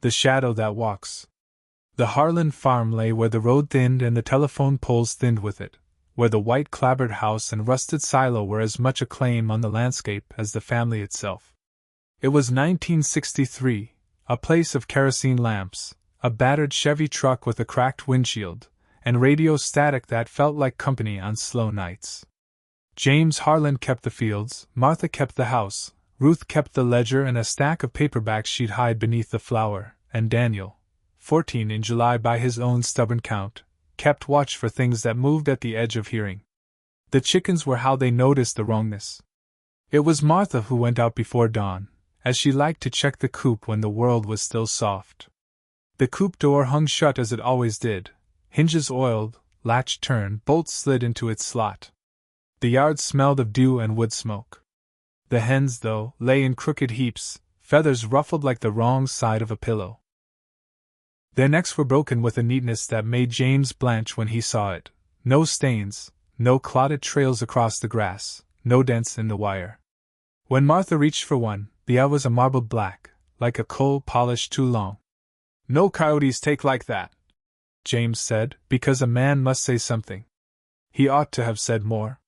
The shadow that walks. The Harlen farm lay where the road thinned and the telephone poles thinned with it, where the white clapboard house and rusted silo were as much a claim on the landscape as the family itself. It was 1963, a place of kerosene lamps, a battered Chevy truck with a cracked windshield, and radio static that felt like company on slow nights. James Harlen kept the fields, Martha kept the house, Ruth kept the ledger and a stack of paperbacks she'd hide beneath the flour, and Daniel, 14 in July by his own stubborn count, kept watch for things that moved at the edge of hearing. The chickens were how they noticed the wrongness. It was Martha who went out before dawn, as she liked to check the coop when the world was still soft. The coop door hung shut as it always did, hinges oiled, latch turned, bolts slid into its slot. The yard smelled of dew and wood smoke. The hens, though, lay in crooked heaps, feathers ruffled like the wrong side of a pillow. Their necks were broken with a neatness that made James blanch when he saw it. No stains, no clotted trails across the grass, no dents in the wire. When Martha reached for one, the eye was a marbled black, like a coal polished too long. "No coyotes take like that," James said, because a man must say something. He ought to have said more.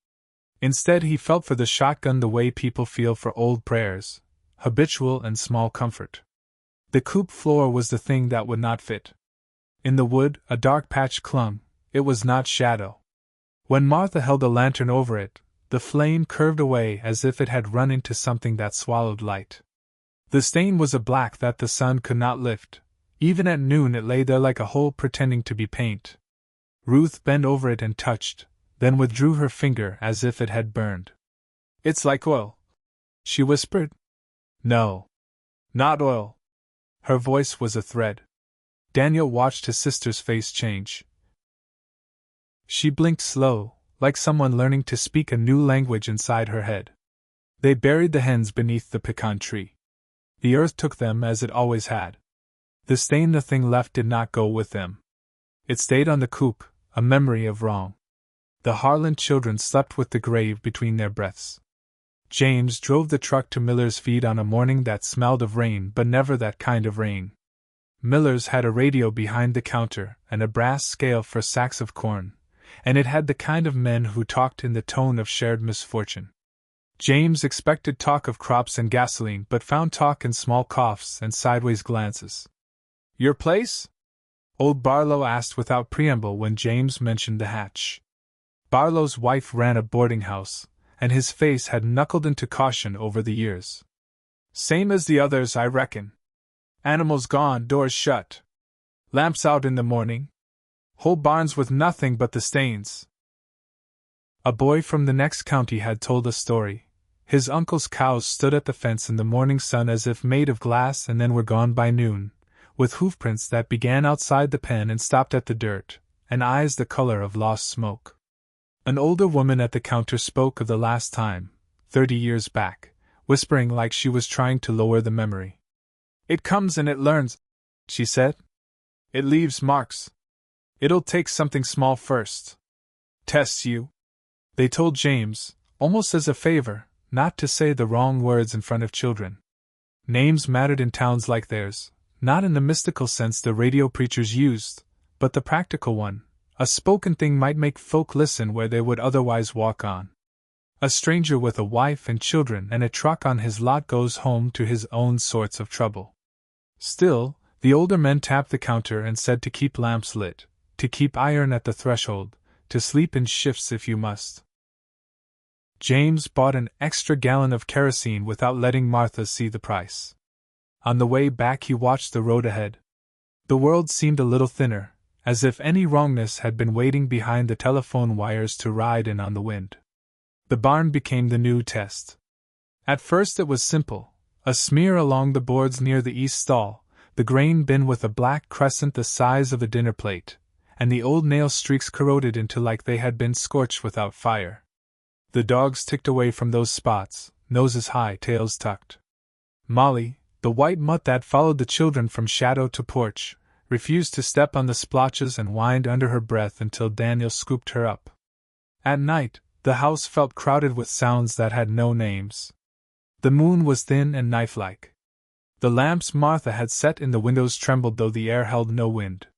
Instead, he felt for the shotgun the way people feel for old prayers, habitual and small comfort. The coop floor was the thing that would not fit. In the wood, a dark patch clung. It was not shadow. When Martha held a lantern over it, the flame curved away as if it had run into something that swallowed light. The stain was a black that the sun could not lift. Even at noon it lay there like a hole pretending to be paint. Ruth bent over it and touched, then withdrew her finger as if it had burned. "It's like oil," she whispered. "No. Not oil." Her voice was a thread. Daniel watched his sister's face change. She blinked slow, like someone learning to speak a new language inside her head. They buried the hens beneath the pecan tree. The earth took them as it always had. The stain the thing left did not go with them. It stayed on the coop, a memory of wrong. The Harlen children slept with the grave between their breaths. James drove the truck to Miller's feed on a morning that smelled of rain, but never that kind of rain. Miller's had a radio behind the counter and a brass scale for sacks of corn, and it had the kind of men who talked in the tone of shared misfortune. James expected talk of crops and gasoline, but found talk in small coughs and sideways glances. "Your place?" Old Barlow asked without preamble when James mentioned the hatch. Barlow's wife ran a boarding house, and his face had knuckled into caution over the years. "Same as the others, I reckon. Animals gone, doors shut. Lamps out in the morning. Whole barns with nothing but the stains." A boy from the next county had told a story. His uncle's cows stood at the fence in the morning sun as if made of glass and then were gone by noon, with hoofprints that began outside the pen and stopped at the dirt, and eyes the color of lost smoke. An older woman at the counter spoke of the last time, 30 years back, whispering like she was trying to lower the memory. "It comes and it learns," she said. "It leaves marks. It'll take something small first. Tests you." They told James, almost as a favor, not to say the wrong words in front of children. Names mattered in towns like theirs, not in the mystical sense the radio preachers used, but the practical one. A spoken thing might make folk listen where they would otherwise walk on. A stranger with a wife and children and a truck on his lot goes home to his own sorts of trouble. Still, the older men tapped the counter and said to keep lamps lit, to keep iron at the threshold, to sleep in shifts if you must. James bought an extra gallon of kerosene without letting Martha see the price. On the way back he watched the road ahead. The world seemed a little thinner, as if any wrongness had been waiting behind the telephone wires to ride in on the wind. The barn became the new test. At first it was simple, a smear along the boards near the east stall, the grain bin with a black crescent the size of a dinner plate, and the old nail streaks corroded into like they had been scorched without fire. The dogs ticked away from those spots, noses high, tails tucked. Molly, the white mutt that followed the children from shadow to porch, refused to step on the splotches and whined under her breath until Daniel scooped her up. At night, the house felt crowded with sounds that had no names. The moon was thin and knife-like. The lamps Martha had set in the windows trembled though the air held no wind.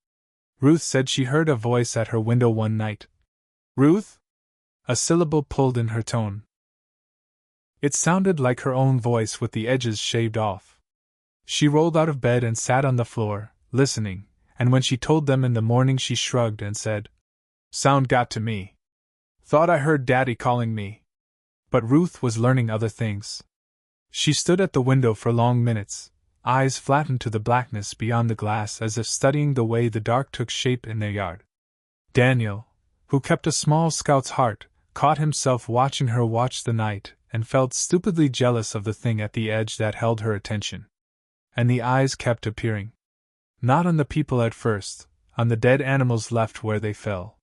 Ruth said she heard a voice at her window one night. "Ruth?" A syllable pulled in her tone. It sounded like her own voice with the edges shaved off. She rolled out of bed and sat on the floor, listening, and when she told them in the morning she shrugged and said, "Sound got to me. Thought I heard Daddy calling me." But Ruth was learning other things. She stood at the window for long minutes, eyes flattened to the blackness beyond the glass as if studying the way the dark took shape in their yard. Daniel, who kept a small scout's heart, caught himself watching her watch the night and felt stupidly jealous of the thing at the edge that held her attention. And the eyes kept appearing. Not on the people at first, on the dead animals left where they fell.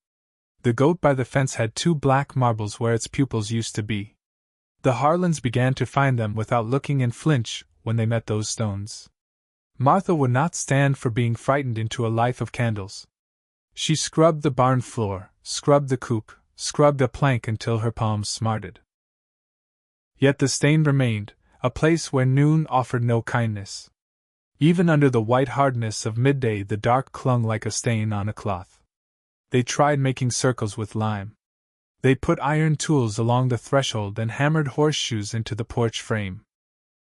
The goat by the fence had 2 black marbles where its pupils used to be. The Harlens began to find them without looking and flinch when they met those stones. Martha would not stand for being frightened into a life of candles. She scrubbed the barn floor, scrubbed the coop, scrubbed a plank until her palms smarted. Yet the stain remained, a place where noon offered no kindness. Even under the white hardness of midday the dark clung like a stain on a cloth. They tried making circles with lime. They put iron tools along the threshold and hammered horseshoes into the porch frame.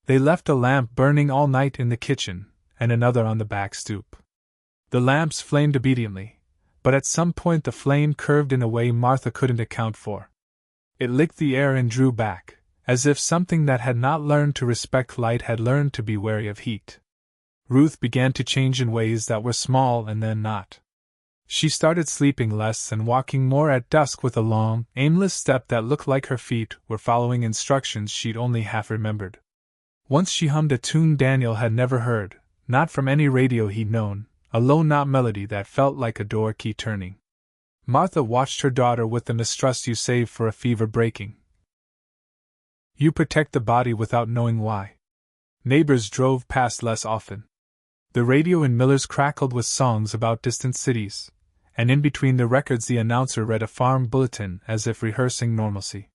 They left a lamp burning all night in the kitchen, and another on the back stoop. The lamps flamed obediently, but at some point the flame curved in a way Martha couldn't account for. It licked the air and drew back, as if something that had not learned to respect light had learned to be wary of heat. Ruth began to change in ways that were small and then not. She started sleeping less and walking more at dusk with a long, aimless step that looked like her feet were following instructions she'd only half remembered. Once she hummed a tune Daniel had never heard, not from any radio he'd known, a low-knot melody that felt like a door key turning. Martha watched her daughter with the mistrust you save for a fever breaking. You protect the body without knowing why. Neighbors drove past less often. The radio in Miller's crackled with songs about distant cities, and in between the records the announcer read a farm bulletin as if rehearsing normalcy.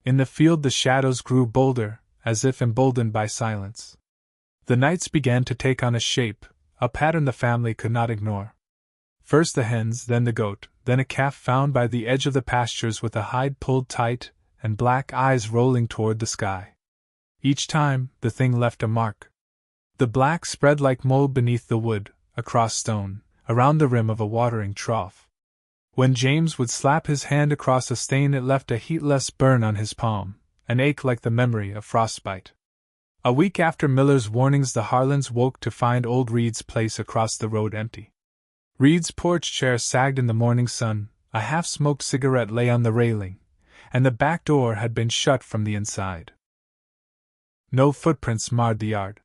In the field the shadows grew bolder, as if emboldened by silence. The nights began to take on a shape, a pattern the family could not ignore. First the hens, then the goat, then a calf found by the edge of the pastures with a hide pulled tight and black eyes rolling toward the sky. Each time, the thing left a mark. The black spread like mold beneath the wood, across stone, around the rim of a watering trough. When James would slap his hand across a stain it left a heatless burn on his palm, an ache like the memory of frostbite. A week after Miller's warnings the Harlens woke to find old Reed's place across the road empty. Reed's porch chair sagged in the morning sun, a half-smoked cigarette lay on the railing, and the back door had been shut from the inside. No footprints marred the yard.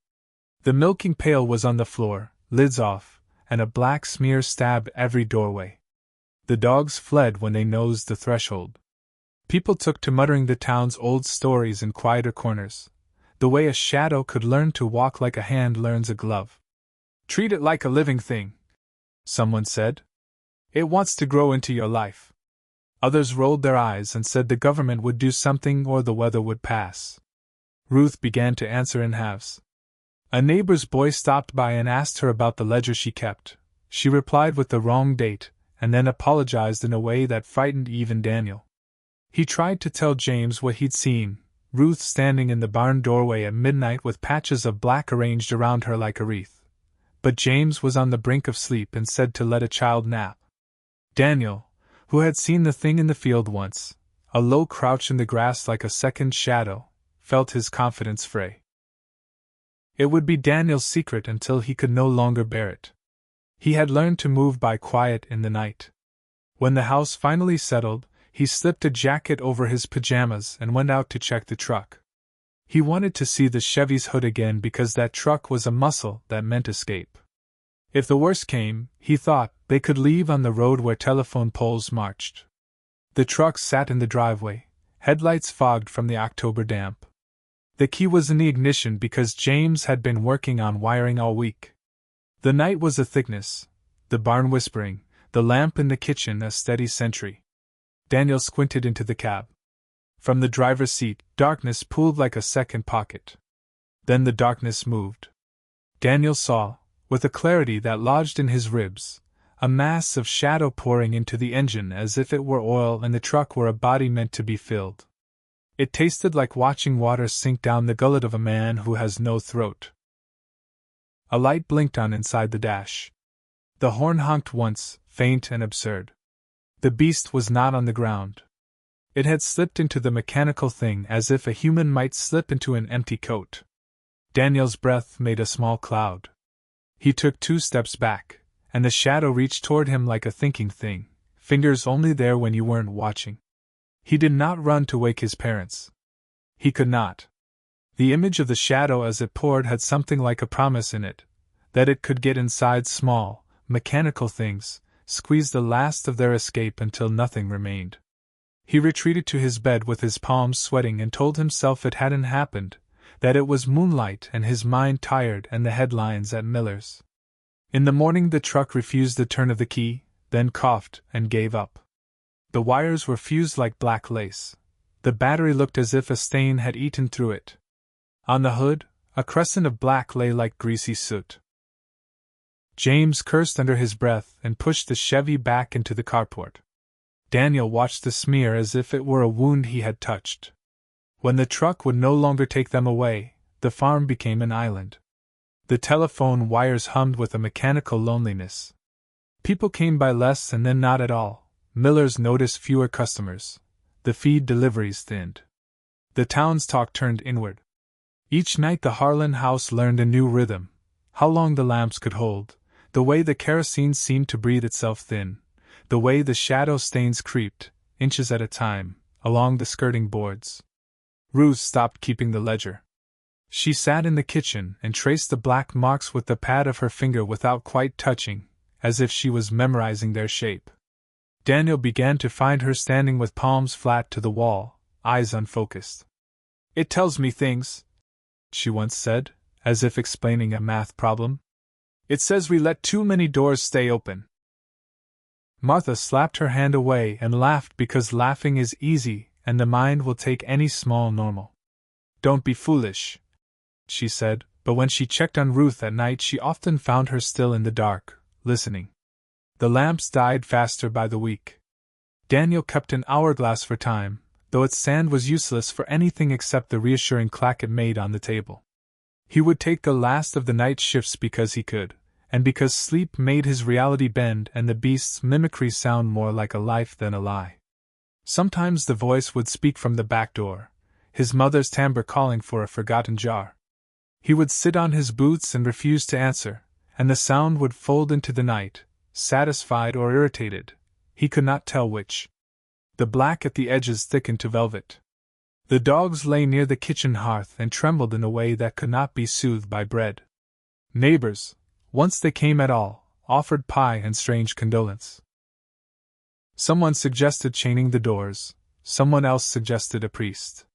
The milking pail was on the floor, lids off, and a black smear stabbed every doorway. The dogs fled when they nosed the threshold. People took to muttering the town's old stories in quieter corners, the way a shadow could learn to walk like a hand learns a glove. "Treat it like a living thing," someone said. "It wants to grow into your life." Others rolled their eyes and said the government would do something or the weather would pass. Ruth began to answer in halves. A neighbor's boy stopped by and asked her about the ledger she kept. She replied with the wrong date, and then apologized in a way that frightened even Daniel. He tried to tell James what he'd seen, Ruth standing in the barn doorway at midnight with patches of black arranged around her like a wreath. But James was on the brink of sleep and said to let a child nap. Daniel, who had seen the thing in the field once, a low crouch in the grass like a second shadow, felt his confidence fray. It would be Daniel's secret until he could no longer bear it. He had learned to move by quiet in the night. When the house finally settled, he slipped a jacket over his pajamas and went out to check the truck. He wanted to see the Chevy's hood again because that truck was a muscle that meant escape. If the worst came, he thought, they could leave on the road where telephone poles marched. The truck sat in the driveway, headlights fogged from the October damp. The key was in the ignition because James had been working on wiring all week. The night was a thickness, the barn whispering, the lamp in the kitchen a steady sentry. Daniel squinted into the cab. From the driver's seat, darkness pooled like a second pocket. Then the darkness moved. Daniel saw, with a clarity that lodged in his ribs, a mass of shadow pouring into the engine as if it were oil and the truck were a body meant to be filled. It tasted like watching water sink down the gullet of a man who has no throat. A light blinked on inside the dash. The horn honked once, faint and absurd. The beast was not on the ground. It had slipped into the mechanical thing as if a human might slip into an empty coat. Daniel's breath made a small cloud. He took 2 steps back, and the shadow reached toward him like a thinking thing, fingers only there when you weren't watching. He did not run to wake his parents. He could not. The image of the shadow as it poured had something like a promise in it, that it could get inside small, mechanical things, squeeze the last of their escape until nothing remained. He retreated to his bed with his palms sweating and told himself it hadn't happened, that it was moonlight and his mind tired and the headlines at Miller's. In the morning the truck refused the turn of the key, then coughed and gave up. The wires were fused like black lace. The battery looked as if a stain had eaten through it. On the hood, a crescent of black lay like greasy soot. James cursed under his breath and pushed the Chevy back into the carport. Daniel watched the smear as if it were a wound he had touched. When the truck would no longer take them away, the farm became an island. The telephone wires hummed with a mechanical loneliness. People came by less and then not at all. Miller's noticed fewer customers. The feed deliveries thinned. The town's talk turned inward. Each night the Harlen house learned a new rhythm. How long the lamps could hold, the way the kerosene seemed to breathe itself thin, the way the shadow stains creeped, inches at a time, along the skirting boards. Ruth stopped keeping the ledger. She sat in the kitchen and traced the black marks with the pad of her finger without quite touching, as if she was memorizing their shape. Daniel began to find her standing with palms flat to the wall, eyes unfocused. "It tells me things," she once said, as if explaining a math problem. "It says we let too many doors stay open." Martha slapped her hand away and laughed because laughing is easy and the mind will take any small normal. "Don't be foolish," she said, but when she checked on Ruth at night she often found her still in the dark, listening. The lamps died faster by the week. Daniel kept an hourglass for time, though its sand was useless for anything except the reassuring clack it made on the table. He would take the last of the night shifts because he could, and because sleep made his reality bend and the beast's mimicry sound more like a life than a lie. Sometimes the voice would speak from the back door, his mother's timbre calling for a forgotten jar. He would sit on his boots and refuse to answer, and the sound would fold into the night, satisfied or irritated, he could not tell which. The black at the edges thickened to velvet. The dogs lay near the kitchen hearth and trembled in a way that could not be soothed by bread. Neighbors, once they came at all, offered pie and strange condolence. Someone suggested chaining the doors, someone else suggested a priest.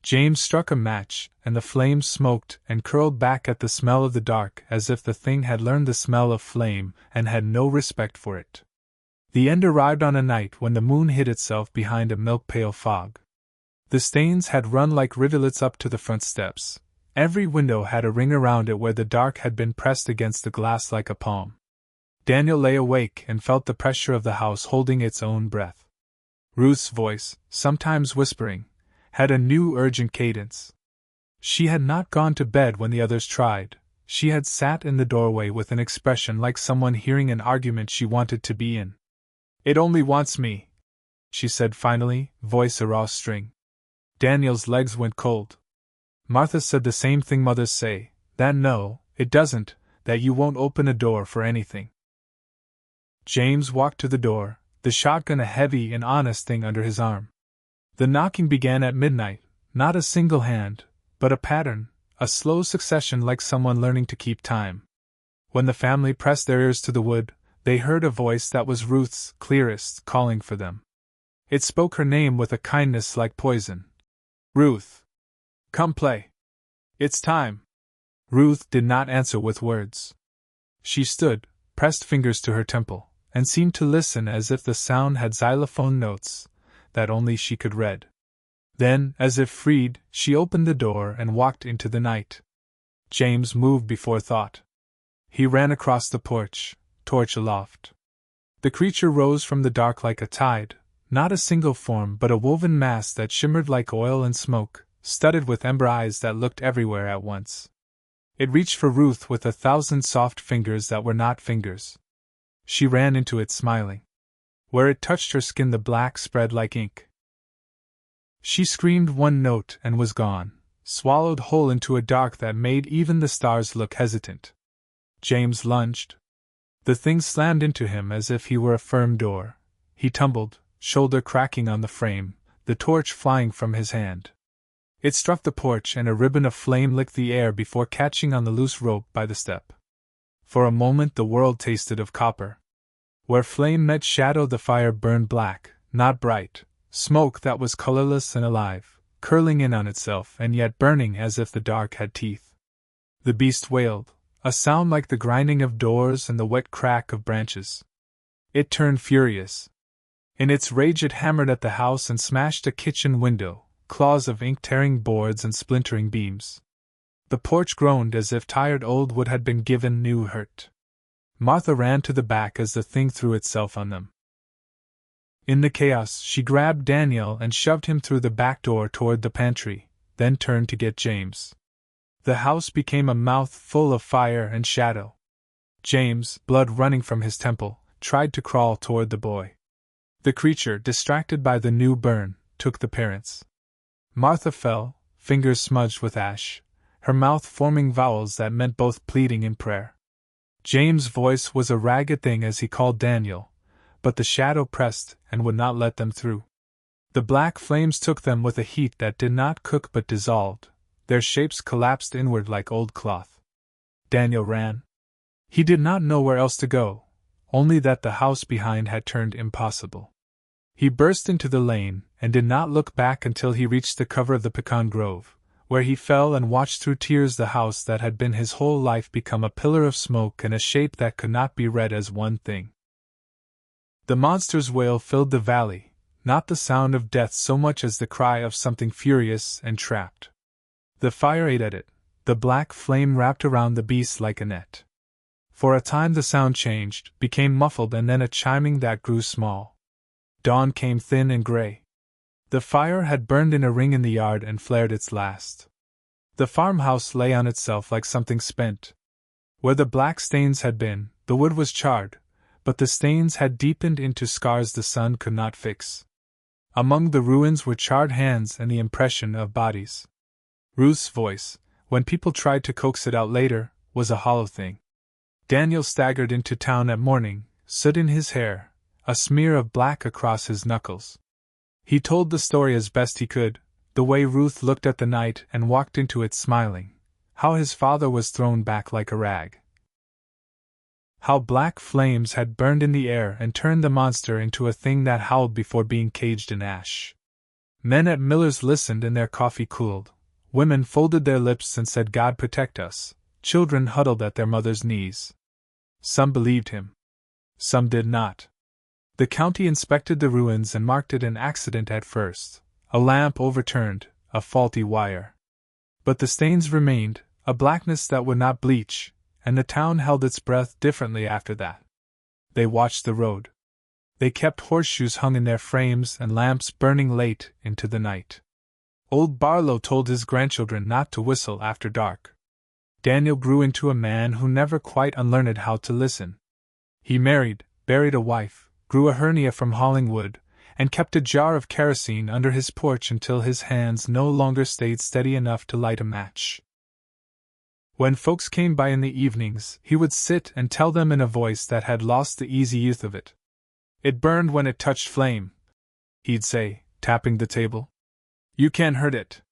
James struck a match, and the flames smoked and curled back at the smell of the dark as if the thing had learned the smell of flame and had no respect for it. The end arrived on a night when the moon hid itself behind a milk-pale fog. The stains had run like rivulets up to the front steps. Every window had a ring around it where the dark had been pressed against the glass like a palm. Daniel lay awake and felt the pressure of the house holding its own breath. Ruth's voice, sometimes whispering, had a new urgent cadence. She had not gone to bed when the others tried. She had sat in the doorway with an expression like someone hearing an argument she wanted to be in. "It only wants me," she said finally, voice a raw string. Daniel's legs went cold. Martha said the same thing mothers say, that no, it doesn't, that you won't open a door for anything. James walked to the door, the shotgun a heavy and honest thing under his arm. The knocking began at midnight, not a single hand, but a pattern, a slow succession like someone learning to keep time. When the family pressed their ears to the wood, they heard a voice that was Ruth's clearest, calling for them. It spoke her name with a kindness like poison. "Ruth! Come play! It's time!" Ruth did not answer with words. She stood, pressed fingers to her temple, and seemed to listen as if the sound had xylophone notes that only she could read. Then, as if freed, she opened the door and walked into the night. James moved before thought. He ran across the porch, torch aloft. The creature rose from the dark like a tide, not a single form but a woven mass that shimmered like oil and smoke, studded with ember eyes that looked everywhere at once. It reached for Ruth with 1,000 soft fingers that were not fingers. She ran into it smiling. Where it touched her skin the black spread like ink. She screamed one note and was gone, swallowed whole into a dark that made even the stars look hesitant. James lunged. The thing slammed into him as if he were a firm door. He tumbled, shoulder cracking on the frame, the torch flying from his hand. It struck the porch and a ribbon of flame licked the air before catching on the loose rope by the step. For a moment the world tasted of copper. Where flame met shadow the fire burned black, not bright, smoke that was colorless and alive, curling in on itself and yet burning as if the dark had teeth. The beast wailed, a sound like the grinding of doors and the wet crack of branches. It turned furious. In its rage it hammered at the house and smashed a kitchen window, claws of ink tearing boards and splintering beams. The porch groaned as if tired old wood had been given new hurt. Martha ran to the back as the thing threw itself on them. In the chaos, she grabbed Daniel and shoved him through the back door toward the pantry, then turned to get James. The house became a mouth full of fire and shadow. James, blood running from his temple, tried to crawl toward the boy. The creature, distracted by the new burn, took the parents. Martha fell, fingers smudged with ash, her mouth forming vowels that meant both pleading and prayer. James' voice was a ragged thing as he called Daniel, but the shadow pressed and would not let them through. The black flames took them with a heat that did not cook but dissolved, their shapes collapsed inward like old cloth. Daniel ran. He did not know where else to go, only that the house behind had turned impossible. He burst into the lane, and did not look back until he reached the cover of the pecan grove, where he fell and watched through tears the house that had been his whole life become a pillar of smoke and a shape that could not be read as one thing. The monster's wail filled the valley, not the sound of death so much as the cry of something furious and trapped. The fire ate at it, the black flame wrapped around the beast like a net. For a time the sound changed, became muffled and then a chiming that grew small. Dawn came thin and gray. The fire had burned in a ring in the yard and flared its last. The farmhouse lay on itself like something spent. Where the black stains had been, the wood was charred, but the stains had deepened into scars the sun could not fix. Among the ruins were charred hands and the impression of bodies. Ruth's voice, when people tried to coax it out later, was a hollow thing. Daniel staggered into town at morning, soot in his hair, a smear of black across his knuckles. He told the story as best he could, the way Ruth looked at the night and walked into it smiling, how his father was thrown back like a rag, how black flames had burned in the air and turned the monster into a thing that howled before being caged in ash. Men at Miller's listened and their coffee cooled, women folded their lips and said God protect us, children huddled at their mother's knees. Some believed him. Some did not. The county inspected the ruins and marked it an accident at first, a lamp overturned, a faulty wire. But the stains remained, a blackness that would not bleach, and the town held its breath differently after that. They watched the road. They kept horseshoes hung in their frames and lamps burning late into the night. Old Barlow told his grandchildren not to whistle after dark. Daniel grew into a man who never quite unlearned how to listen. He married, buried a wife, grew a hernia from hauling wood, and kept a jar of kerosene under his porch until his hands no longer stayed steady enough to light a match. When folks came by in the evenings, he would sit and tell them in a voice that had lost the easy youth of it. It burned when it touched flame, he'd say, tapping the table. You can't hurt it.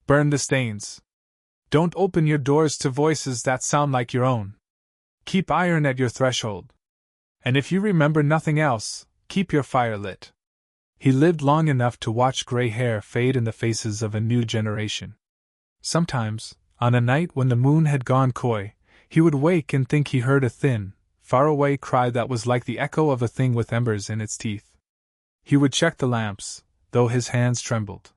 Burn the stains. Don't open your doors to voices that sound like your own. Keep iron at your threshold. And if you remember nothing else, keep your fire lit. He lived long enough to watch gray hair fade in the faces of a new generation. Sometimes, on a night when the moon had gone coy, he would wake and think he heard a thin, faraway cry that was like the echo of a thing with embers in its teeth. He would check the lamps, though his hands trembled.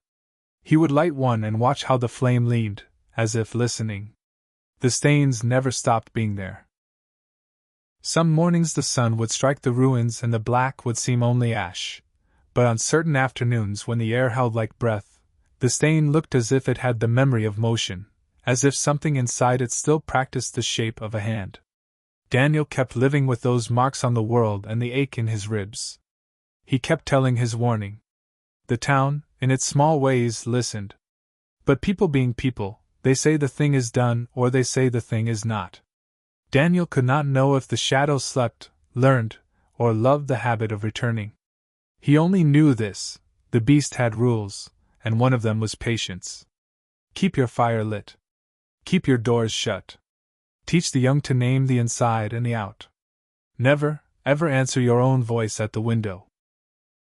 He would light one and watch how the flame leaned, as if listening. The stains never stopped being there. Some mornings the sun would strike the ruins and the black would seem only ash, but on certain afternoons when the air held like breath, the stain looked as if it had the memory of motion, as if something inside it still practiced the shape of a hand. Daniel kept living with those marks on the world and the ache in his ribs. He kept telling his warning. The town, in its small ways, listened. But people being people, they say the thing is done or they say the thing is not. Daniel could not know if the shadow slept, learned, or loved the habit of returning. He only knew this: the beast had rules, and one of them was patience. Keep your fire lit. Keep your doors shut. Teach the young to name the inside and the out. Never, ever answer your own voice at the window.